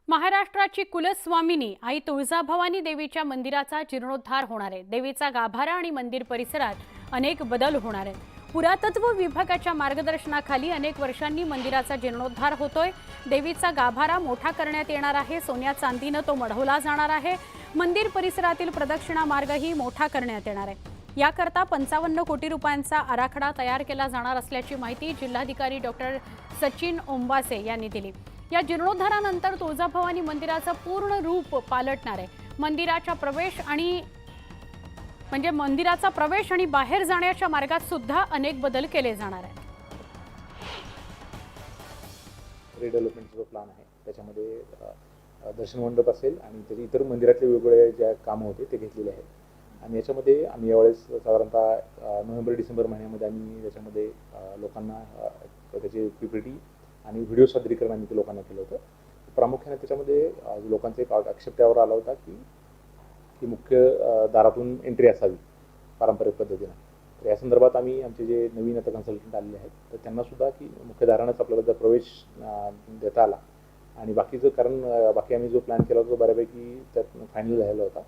महाराष्ट्राची कुलस्वामिनी आई तुळजाभवानी देवीच्या मंदिराचा जीर्णोद्धार होणार आहे। देवीचा गाभारा आणि मंदिर परिसरात अनेक बदल होणार आहेत। पुरातत्व विभागाच्या मार्गदर्शनाखाली अनेक वर्षांनी मंदिराचा जीर्णोद्धार होतोय। देवीचा गाभारा मोठा करण्यात येणार आहे। सोन्या चांदीने तो मढवला जाणार आहे। मंदिर परिसरातील प्रदक्षिणा मार्गही मोठा करण्यात येणार आहे। याकरता 55 कोटी रुपयांचा आराखडा तयार केला जाणार असल्याची माहिती जिल्हाधिकारी डॉक्टर सचिन ओंबासे यांनी दिली। या जीर्णोद्धारानंतर तुळजाभवानी मंदिराचं पूर्ण रूप पालटणार आहे। मंदिराचा प्रवेश आणि बाहेर जाण्याच्या मार्गात सुद्धा अनेक बदल केले जाणार आहेत। रिडेव्हलपमेंटचा जो प्लॅन आहे त्याच्यामध्ये दर्शन मंडप असेल आणि त्याचे इतर मंदिरातले वेगवेगळे जे कामं होते ते घेतलेले आहेत। आणि याच्यामध्ये आम्ही यावेळेस साधारणतः नोव्हेंबर डिसेंबर महिन्यामध्ये आम्ही त्याच्यामध्ये लोकांना त्याचे पीपीटी आणि व्हिडिओ सादरीकरण आम्ही ते लोकांना केलं होतं। प्रामुख्याने त्याच्यामध्ये लोकांचा एक आक्षेप त्यावर आला होता की मुख्य दारातून एंट्री असावी पारंपरिक पद्धतीने। तर या संदर्भात आम्ही आमचे जे नवीन आता कन्सल्टंट आलेले आहेत तर त्यांना सुद्धा की मुख्य दारानंच आपल्याला जर प्रवेश देता आला आणि बाकीचं कारण बाकी आम्ही जो प्लॅन केला होता तो बऱ्यापैकी त्यात फायनल झालेला होता।